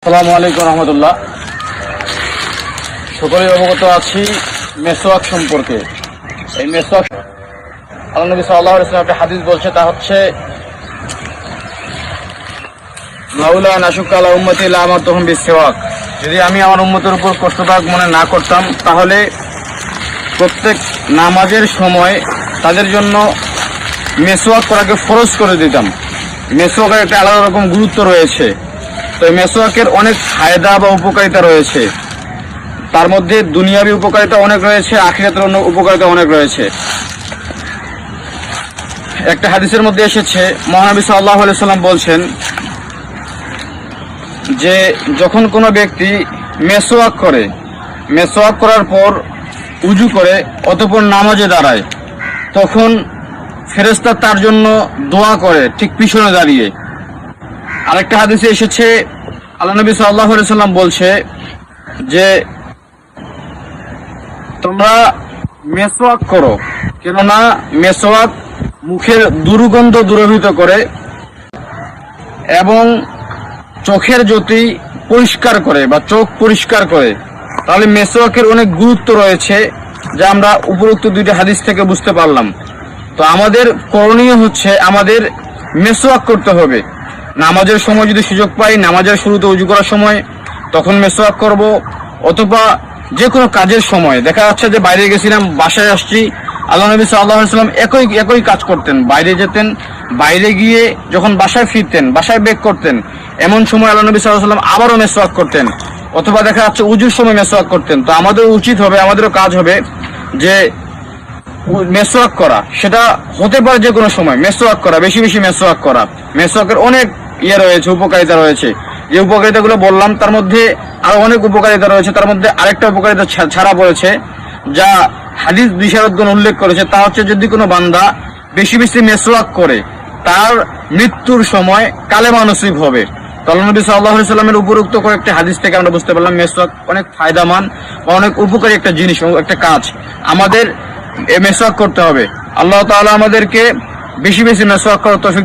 আসসালামু আলাইকুম রহমতুল্লাহ। সকলেই অবগত আছি মেসওয়াক সম্পর্কে। এই মেসওয়াক আল্লাহ নবী সাল্লাল্লাহু আলাইহি ওয়াসাল্লাম একটা হাদিস বলছে, তা হচ্ছে লাউলা নাশুক্কা আলা উম্মতি লা আমারতুহুম বিসওয়াক। যদি আমি আমার উম্মতের উপর কষ্টদায়ক মনে না করতাম, তাহলে প্রত্যেক নামাজের সময় তাদের জন্য মেসওয়াক করাকে ফরজ করে দিতাম। মেসওয়াকের একটা আলাদা রকম গুরুত্ব রয়েছে। তো মেসওয়াকের অনেক ফায়দা বা উপকারিতা রয়েছে। তার মধ্যে দুনিয়াবী উপকারিতা অনেক রয়েছে, আখিরাতের অন্য উপকারিতা অনেক রয়েছে। একটা হাদিসের মধ্যে এসেছে, মহানবী সাল্লাল্লাহু আলাইহি ওয়াসাল্লাম বলছেন যে যখন কোনো ব্যক্তি মেসওয়াক করার পর উজু করে অতঃপর নামাজে দাঁড়ায়, তখন ফেরেশতা তার জন্য দোয়া করে ঠিক পিছনে দাঁড়িয়ে। আরেকটা হাদিসে এসেছে, আল্লাহ নবী সাল্লাল্লাহু আলাইহি ওয়াসাল্লাম বলছে যে তোমরা মেসওয়াক করো, কেননা মেসওয়াক মুখের দুর্গন্ধ দূরীভূত করে এবং চোখের জ্যোতি পরিষ্কার করে বা চোখ পরিষ্কার করে। তাহলে মেসওয়াকের অনেক গুরুত্ব রয়েছে, যা আমরা উপরোক্ত দুইটা হাদিস থেকে বুঝতে পারলাম। তো আমাদের করণীয় হচ্ছে আমাদের মেসওয়াক করতে হবে। নামাজের সময় যদি সুযোগ পাই, নামাজের শুরুতে উজু করার সময়, তখন মেসওয়াক করব, অথবা যে কোনো কাজের সময়। দেখা যাচ্ছে যে বাইরে গেছিলাম, বাসায় আসছি, আল্লাহ নবী সাল্লাল্লাহু আলাইহি ওয়াসাল্লাম একই কাজ করতেন। বাইরে যেতেন, বাইরে গিয়ে যখন বাসায় ফিরতেন, বাসায় ব্রেক করতেন, এমন সময় আল্লাহ নবী সাল্লাল্লাহু আলাইহি ওয়াসাল্লাম আবারও মেসওয়াক করতেন, অথবা দেখা যাচ্ছে উজুর সময় মেসওয়াক করতেন। তো আমাদের উচিত হবে, আমাদেরও কাজ হবে যে মেসওয়াক করা। সেটা হতে পারে যে কোনো সময় মেসওয়াক করা, বেশি বেশি মেসওয়াক করা। মেসওয়াকের অনেক রয়েছে, উপকারিতা রয়েছে। যে উপকারিতাগুলো বললাম তার মধ্যে আরো অনেক উপকারিতা রয়েছে। তার মধ্যে আরেকটা উপকারিতা ছাড়া পড়েছে, যা হাদিস বিশারদগণ উল্লেখ করেছে, তা হচ্ছে যদি কোনো বান্দা বেশি বেশি মেসওয়াক করে, তার মৃত্যুর সময় কালেমা নসিব হবে। আল্লাহ নবী সাল্লাল্লাহু আলাইহি ওয়াসাল্লামের উপরোক্ত কয়েকটি হাদিস থেকে আমরা বুঝতে পারলাম মেসওয়াক অনেক ফায়দামান বা অনেক উপকারী একটা জিনিস, একটা কাজ। আমাদের মেসওয়াক করতে হবে। আল্লাহ তাআলা আমাদেরকে বেশি বেশি মেসওয়াক করার তৌফিক